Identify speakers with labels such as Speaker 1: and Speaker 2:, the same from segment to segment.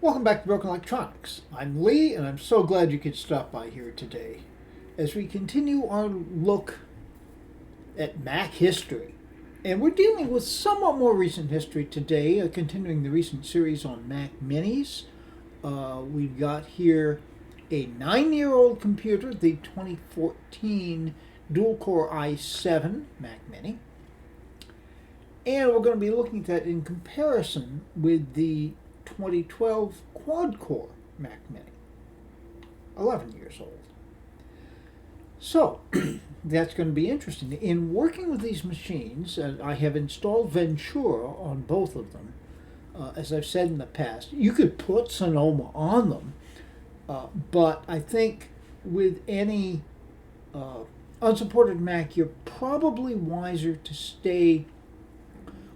Speaker 1: Welcome back to Broken Electronics. I'm Lee, and I'm so glad you could stop by here today as we continue our look at Mac history. And we're dealing with somewhat more recent history today, continuing the recent series on Mac Minis. We've got here a 9-year-old computer, the 2014 dual-core i7 Mac Mini. And we're going to be looking at that in comparison with the 2012 quad-core Mac Mini, 11 years old. So, that's going to be interesting. In working with these machines, I have installed Ventura on both of them. As I've said in the past, you could put Sonoma on them, but I think with any unsupported Mac, you're probably wiser to stay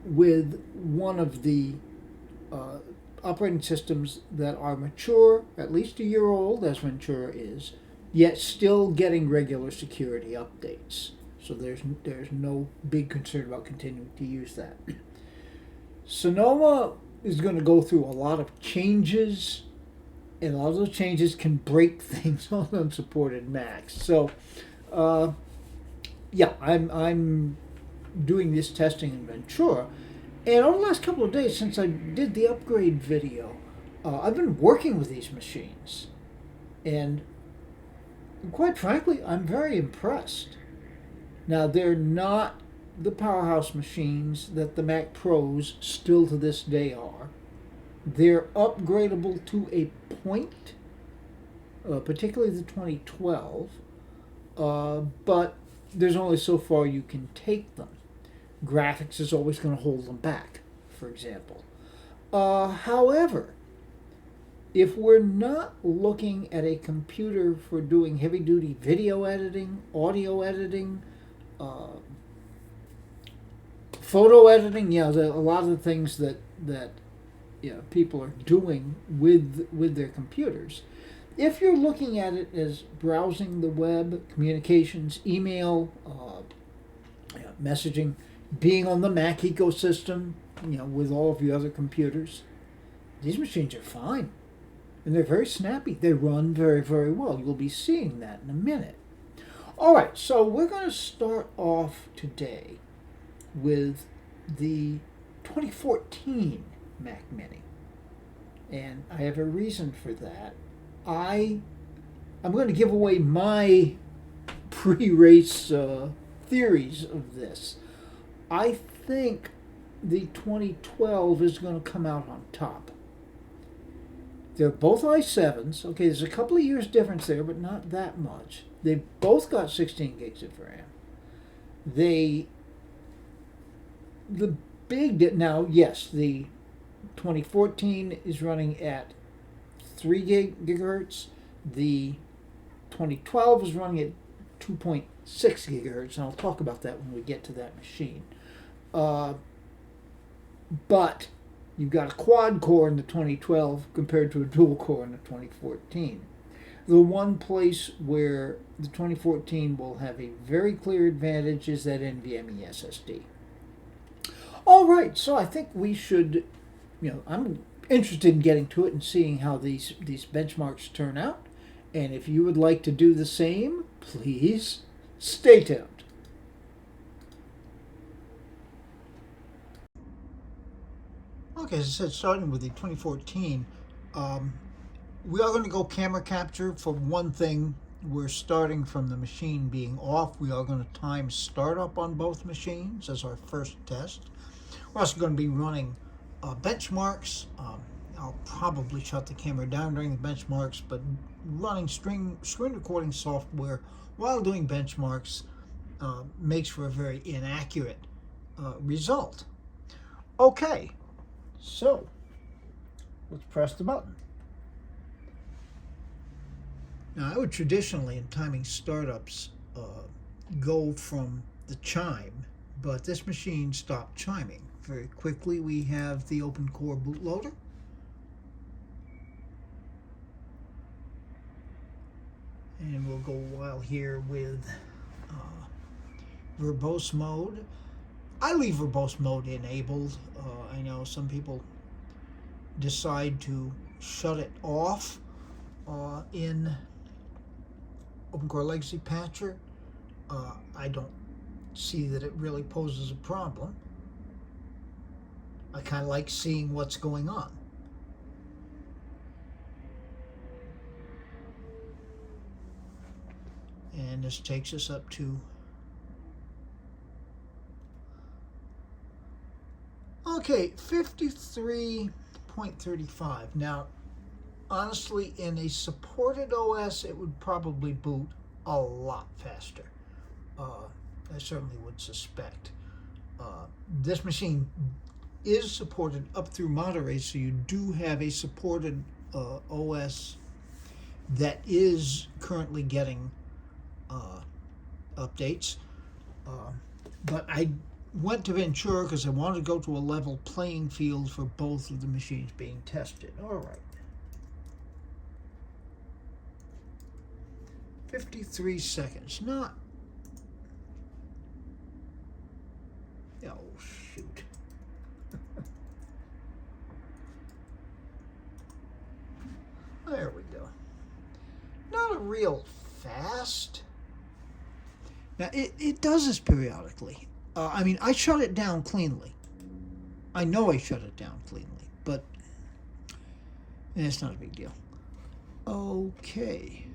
Speaker 1: with one of the operating systems that are mature, at least a year old, as Ventura is, yet still getting regular security updates. So there's no big concern about continuing to use that. Sonoma is going to go through a lot of changes, and a lot of those changes can break things on unsupported Macs. So, yeah, I'm doing this testing in Ventura. And over the last couple of days, since I did the upgrade video, I've been working with these machines. And quite frankly, I'm very impressed. Now, they're not the powerhouse machines that the Mac Pros still to this day are. They're upgradable to a point, particularly the 2012, but there's only so far you can take them. Graphics is always going to hold them back, for example. However, if we're not looking at a computer for doing heavy-duty video editing, audio editing, photo editing, a lot of the things that people are doing with their computers. If you're looking at it as browsing the web, communications, email, messaging, being on the Mac ecosystem, with all of the other computers, these machines are fine. And they're very snappy. They run very, very well. You'll be seeing that in a minute. All right, so we're going to start off today with the 2014 Mac Mini. And I have a reason for that. I'm going to give away my pre-race theories of this. I think the 2012 is going to come out on top. They're both i7s. Okay, there's a couple of years difference there, but not that much. They've both got 16 gigs of RAM. Now, yes, the 2014 is running at 3 gigahertz. The 2012 is running at 2.6 gigahertz, and I'll talk about that when we get to that machine. But you've got a quad core in the 2012 compared to a dual core in the 2014. The one place where the 2014 will have a very clear advantage is that NVMe SSD. All right, so I think we should, I'm interested in getting to it and seeing how these benchmarks turn out. And if you would like to do the same, please stay tuned. Okay, as I said, starting with the 2014, we are going to go camera capture. For one thing, we're starting from the machine being off. We are going to time startup on both machines as our first test. We're also going to be running benchmarks. I'll probably shut the camera down during the benchmarks, but running screen recording software while doing benchmarks makes for a very inaccurate result. Okay. So, let's press the button. Now, I would traditionally, in timing startups, go from the chime, but this machine stopped chiming. Very quickly, we have the OpenCore bootloader. And we'll go a while here with verbose mode. I leave verbose mode enabled. I know some people decide to shut it off in OpenCore Legacy Patcher, I don't see that it really poses a problem. I kind of like seeing what's going on. And this takes us up to, okay, 53.35. Now, honestly, in a supported OS, it would probably boot a lot faster. I certainly would suspect. This machine is supported up through Monterey, so you do have a supported OS that is currently getting updates. But I went to Ventura because I wanted to go to a level playing field for both of the machines being tested. All right. 53 seconds. Not. Oh, shoot. There we go. Not a real fast. Now, it does this periodically. I mean, I shut it down cleanly. I know I shut it down cleanly, but it's not a big deal. Okay.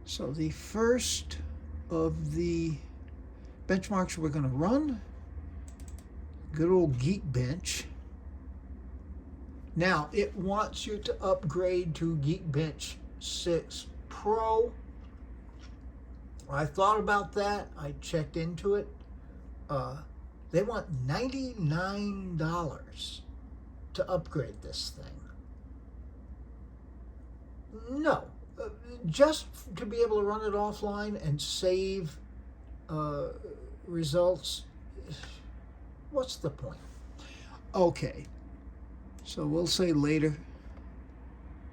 Speaker 1: So the first of the benchmarks we're going to run, good old Geekbench. Now, it wants you to upgrade to Geekbench 6 Pro. I thought about that. I checked into it. They want $99 to upgrade this thing. No. Just to be able to run it offline and save results, what's the point? Okay. So we'll say later.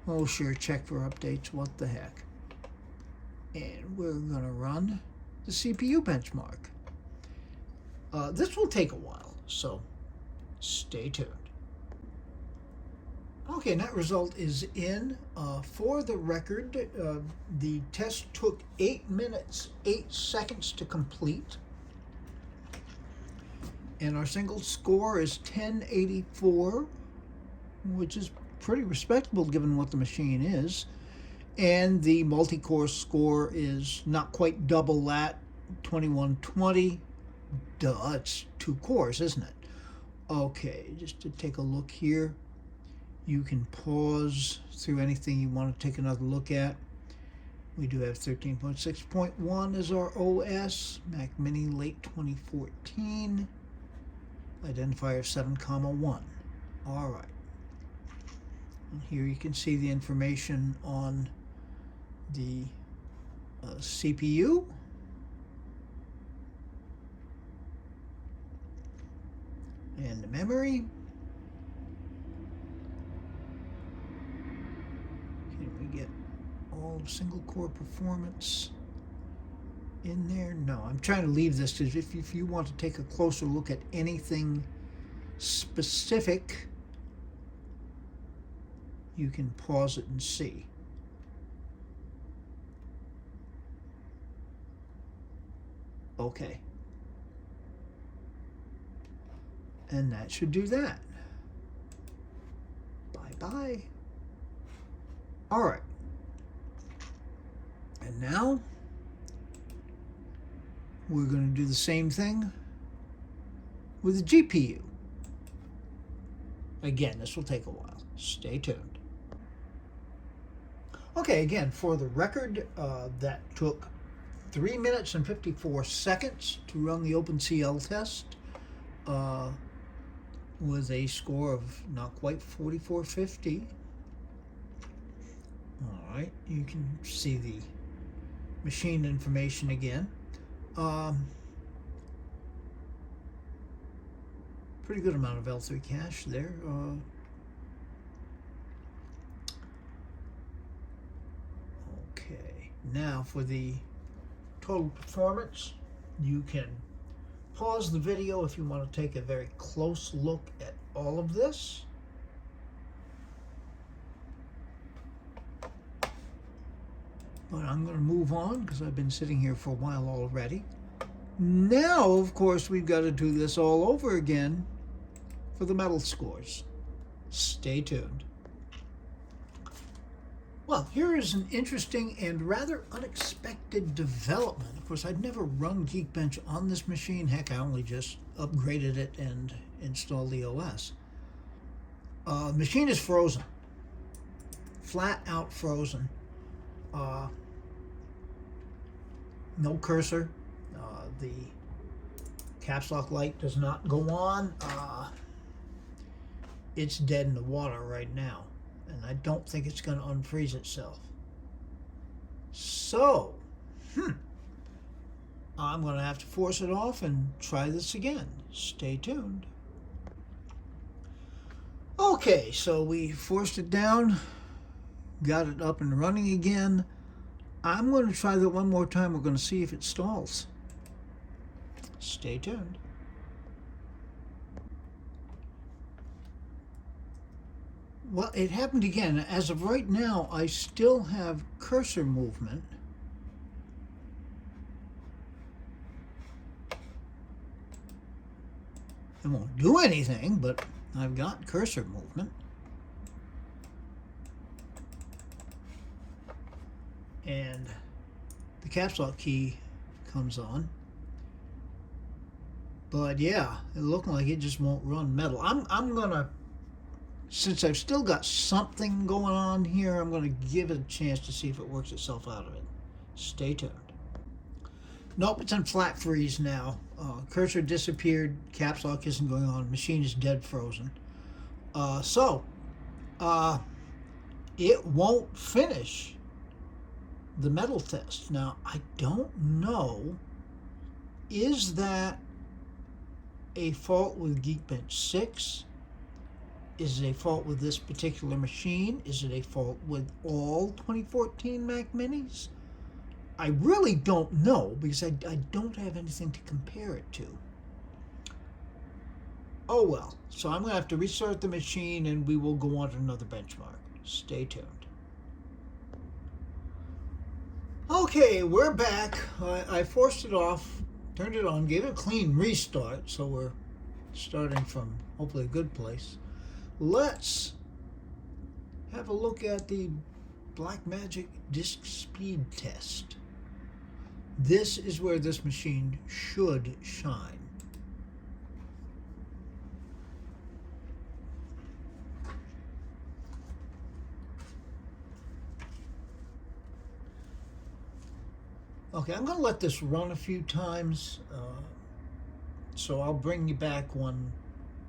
Speaker 1: Oh, sure, check for updates. What the heck? And we're going to run the CPU benchmark. This will take a while, so stay tuned. Okay, net result is in. For the record, the test took 8 minutes, 8 seconds to complete. And our single score is 1084, which is pretty respectable given what the machine is. And the multi-core score is not quite double that, 2120. Duh, it's 2 cores, isn't it? Okay, just to take a look here. You can pause through anything you want to take another look at. We do have 13.6.1 as our OS, Mac Mini late 2014, identifier 7,1. All right. And here you can see the information on the CPU. And the memory. Can we get all single core performance in there? No, I'm trying to leave this because if you want to take a closer look at anything specific, you can pause it and see. Okay. And that should do that. Bye-bye. All right. And now we're going to do the same thing with the GPU. Again, this will take a while. Stay tuned. Okay, again, for the record, that took 3 minutes and 54 seconds to run the OpenCL test with a score of not quite 4450. All right, you can see the machine information again. Pretty good amount of L3 cache there. Okay, now for the total performance, you can pause the video if you want to take a very close look at all of this. But I'm going to move on because I've been sitting here for a while already. Now, of course, we've got to do this all over again for the medal scores. Stay tuned. Well, here is an interesting and rather unexpected development. Of course, I'd never run Geekbench on this machine. Heck, I only just upgraded it and installed the OS. The machine is frozen. Flat out frozen. No cursor. The caps lock light does not go on. It's dead in the water right now, and I don't think it's going to unfreeze itself. So, I'm going to have to force it off and try this again. Stay tuned. Okay, so we forced it down, got it up and running again. I'm going to try that one more time. We're going to see if it stalls. Stay tuned. Well, it happened again. As of right now, I still have cursor movement. It won't do anything, but I've got cursor movement. And the caps lock key comes on. But yeah, it looked like it just won't run metal. I'm gonna, since I've still got something going on here, I'm gonna give it a chance to see if it works itself out of it. Stay tuned. Nope, it's in flat freeze now. Cursor disappeared, caps lock isn't going on, machine is dead frozen. It won't finish the metal test. Now, I don't know, is that a fault with Geekbench 6? Is it a fault with this particular machine? Is it a fault with all 2014 Mac Minis? I really don't know because I don't have anything to compare it to. Oh well, so I'm going to have to restart the machine and we will go on to another benchmark. Stay tuned. Okay, we're back. I forced it off, turned it on, gave it a clean restart, so we're starting from hopefully a good place. Let's have a look at the Blackmagic disk speed test. This is where this machine should shine. Okay, I'm going to let this run a few times, so I'll bring you back when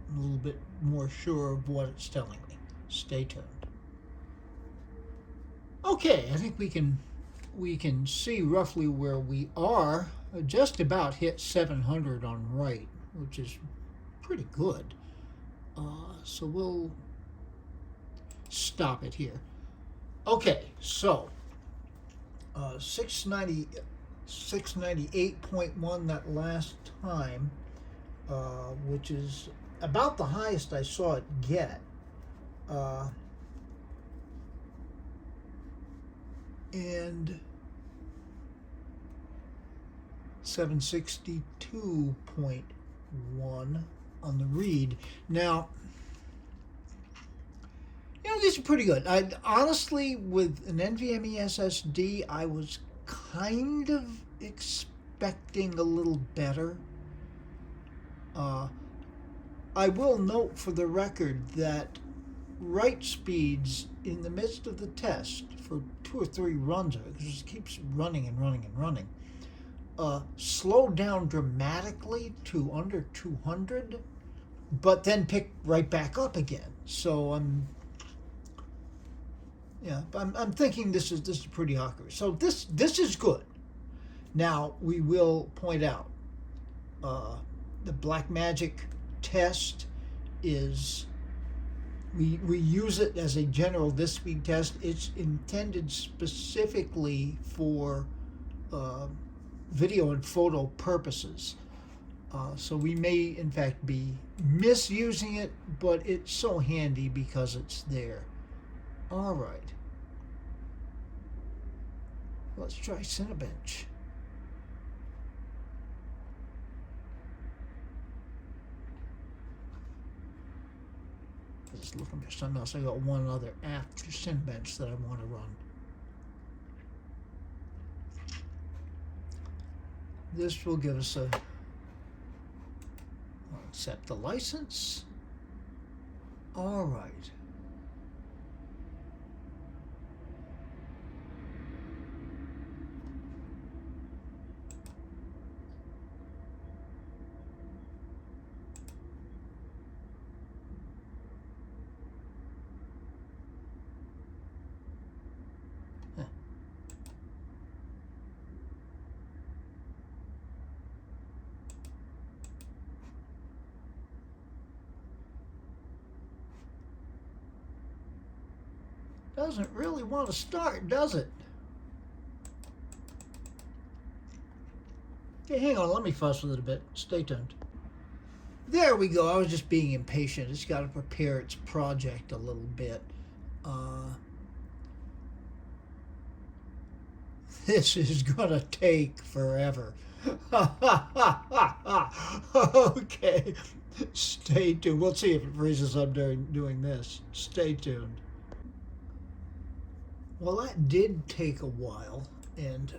Speaker 1: I'm a little bit more sure of what it's telling me. Stay tuned. Okay, I think we can see roughly where we are. Just about hit 700 on write, which is pretty good. So we'll stop it here. Okay, so 698.1 that last time, which is about the highest I saw it get. And 762.1 on the read. Now, you know, these are pretty good. I honestly, with an NVMe SSD, I was kind of expecting a little better. I will note for the record that write speeds in the midst of the test for 2 or 3 runs of it, because it keeps running and running and running, slowed down dramatically to under 200, but then picked right back up again. So I'm thinking this is pretty accurate. So this is good. Now we will point out the Blackmagic test is, we use it as a general disk speed test. It's intended specifically for video and photo purposes. So we may, in fact, be misusing it, but it's so handy because it's there. All right. Let's try Cinebench. Just looking for something else. I got one other after Cinebench that I want to run. This will give us a accept the license. All right. Doesn't really want to start, does it? Okay, hang on. Let me fuss with it a bit. Stay tuned. There we go. I was just being impatient. It's got to prepare its project a little bit. This is going to take forever. Okay. Stay tuned. We'll see if it freezes up during doing this. Stay tuned. Well, that did take a while, and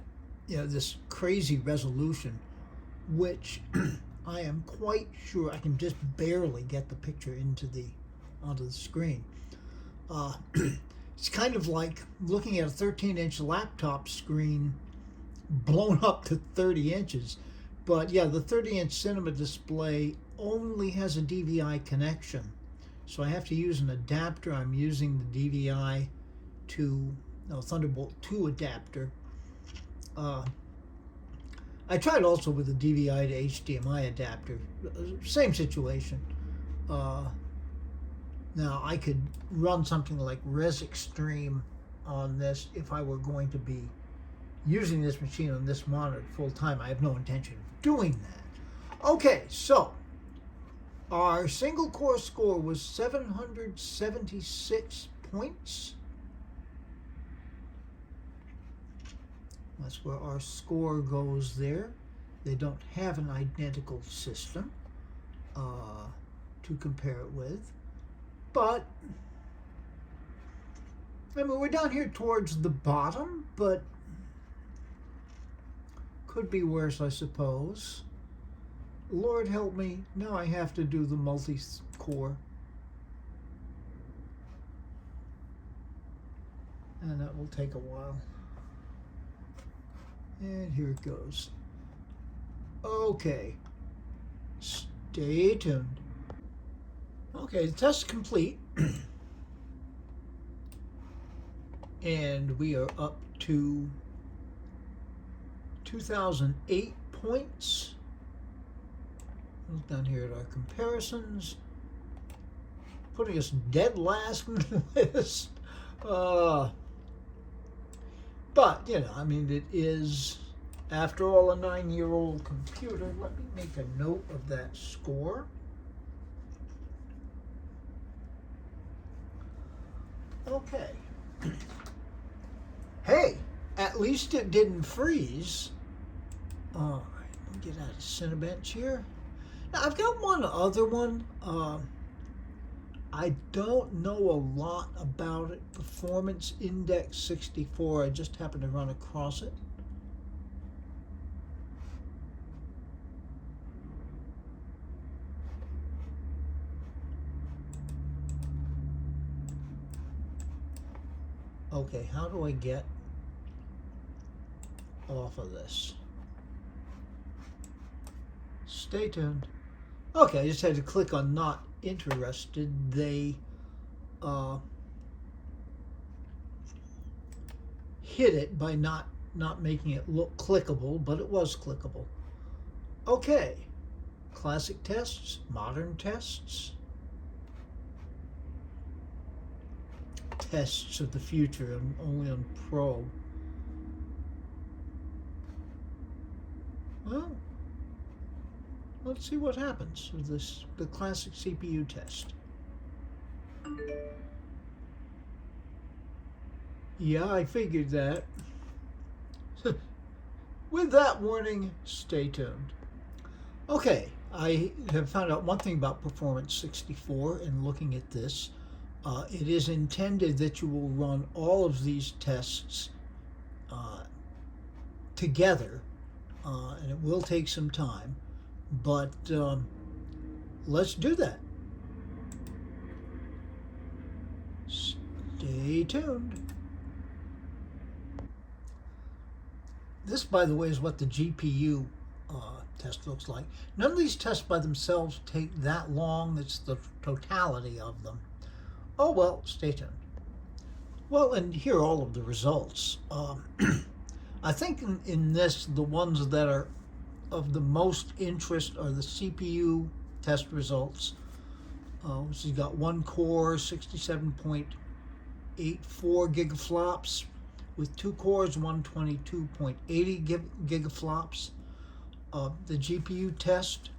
Speaker 1: this crazy resolution, which I am quite sure I can just barely get the picture onto the screen. It's kind of like looking at a 13-inch laptop screen blown up to 30 inches. But yeah, the 30-inch cinema display only has a DVI connection, so I have to use an adapter. I'm using the DVI to Thunderbolt 2 adapter. I tried also with the DVI to HDMI adapter. Same situation. Now I could run something like Res Extreme on this if I were going to be using this machine on this monitor full time. I have no intention of doing that. Okay, so our single core score was 776 points. That's where our score goes there. They don't have an identical system to compare it with. But, I mean, we're down here towards the bottom, but could be worse, I suppose. Lord help me, now I have to do the multi-core. And that will take a while. And here it goes. Okay. Stay tuned. Okay, the test is complete. And we are up to 2008 points. Look down here at our comparisons. Putting us dead last in the list. But, I mean, it is, after all, a 9-year-old computer. Let me make a note of that score. Okay. Hey, at least it didn't freeze. All right, let me get out of Cinebench here. Now, I've got one other one. I don't know a lot about it. Performance Index 64. I just happened to run across it. Okay, how do I get off of this? Stay tuned. Okay, I just had to click on not interested. They hid it by not making it look clickable, but it was clickable. Okay, classic tests, modern tests, tests of the future, and only on Pro. Well, let's see what happens with this, the classic CPU test. Yeah, I figured that. With that warning, stay tuned. Okay, I have found out one thing about Performance 64 in looking at this. It is intended that you will run all of these tests together, and it will take some time, but let's do that. Stay tuned. This, by the way, is what the GPU test looks like. None of these tests by themselves take that long. It's the totality of them. Oh, well, stay tuned. Well, and here are all of the results. I think in this, the ones that are of the most interest are the CPU test results. Which has got one core, 67.84 gigaflops, with two cores, 122.80 gigaflops. The GPU test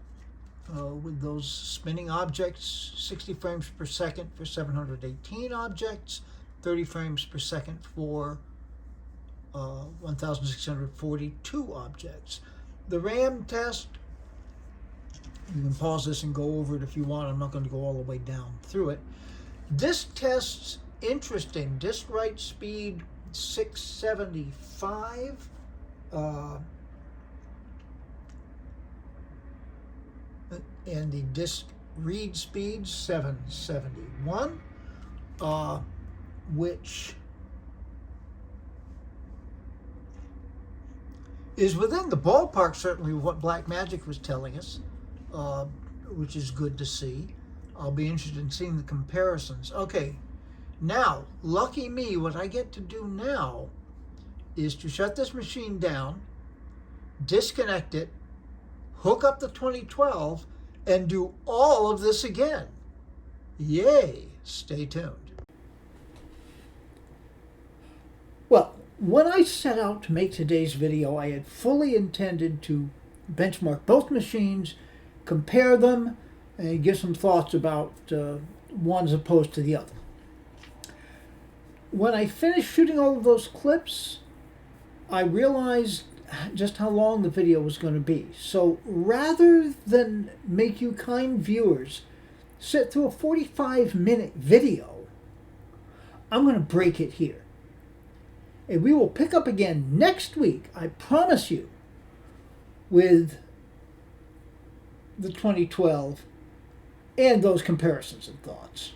Speaker 1: with those spinning objects, 60 frames per second for 718 objects, 30 frames per second for 1,642 objects. The RAM test, you can pause this and go over it if you want. I'm not going to go all the way down through it. Disk tests, interesting. Disk write speed 675. And the disk read speed 771, which is within the ballpark, certainly, of what Blackmagic was telling us, which is good to see. I'll be interested in seeing the comparisons. Okay, now, lucky me, what I get to do now is to shut this machine down, disconnect it, hook up the 2012, and do all of this again. Yay! Stay tuned. Well, when I set out to make today's video, I had fully intended to benchmark both machines, compare them, and give some thoughts about one as opposed to the other. When I finished shooting all of those clips, I realized just how long the video was going to be. So rather than make you kind viewers sit through a 45-minute video, I'm going to break it here. And we will pick up again next week, I promise you, with the 2012 and those comparisons and thoughts.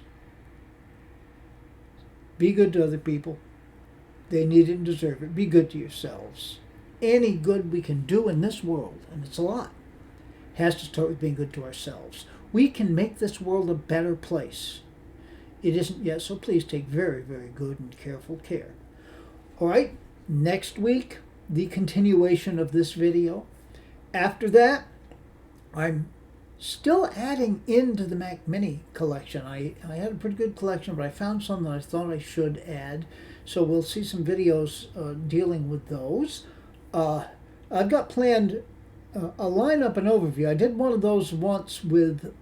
Speaker 1: Be good to other people. They need it and deserve it. Be good to yourselves. Any good we can do in this world, and it's a lot, has to start with being good to ourselves. We can make this world a better place. It isn't yet, so please take very, very good and careful care. All right, next week, the continuation of this video. After that, I'm still adding into the Mac Mini collection. I had a pretty good collection, but I found some that I thought I should add. So we'll see some videos dealing with those. I've got planned a lineup and overview. I did one of those once with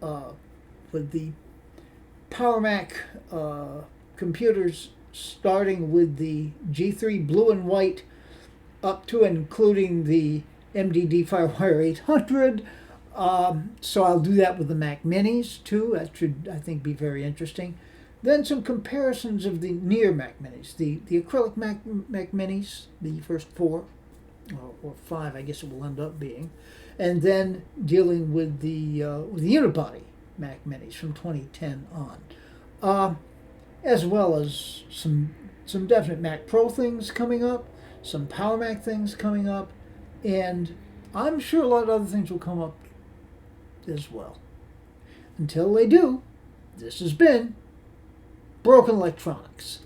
Speaker 1: the Power Mac computers, starting with the G3 blue and white up to and including the MDD FireWire 800. So I'll do that with the Mac Minis too. That should, I think, be very interesting. Then some comparisons of the near Mac Minis, the acrylic Mac Minis, the first four, or five, I guess it will end up being, and then dealing with the unibody Mac Minis from 2010 on, as well as some definite Mac Pro things coming up, some Power Mac things coming up, and I'm sure a lot of other things will come up as well. Until they do, this has been Broken Electronics.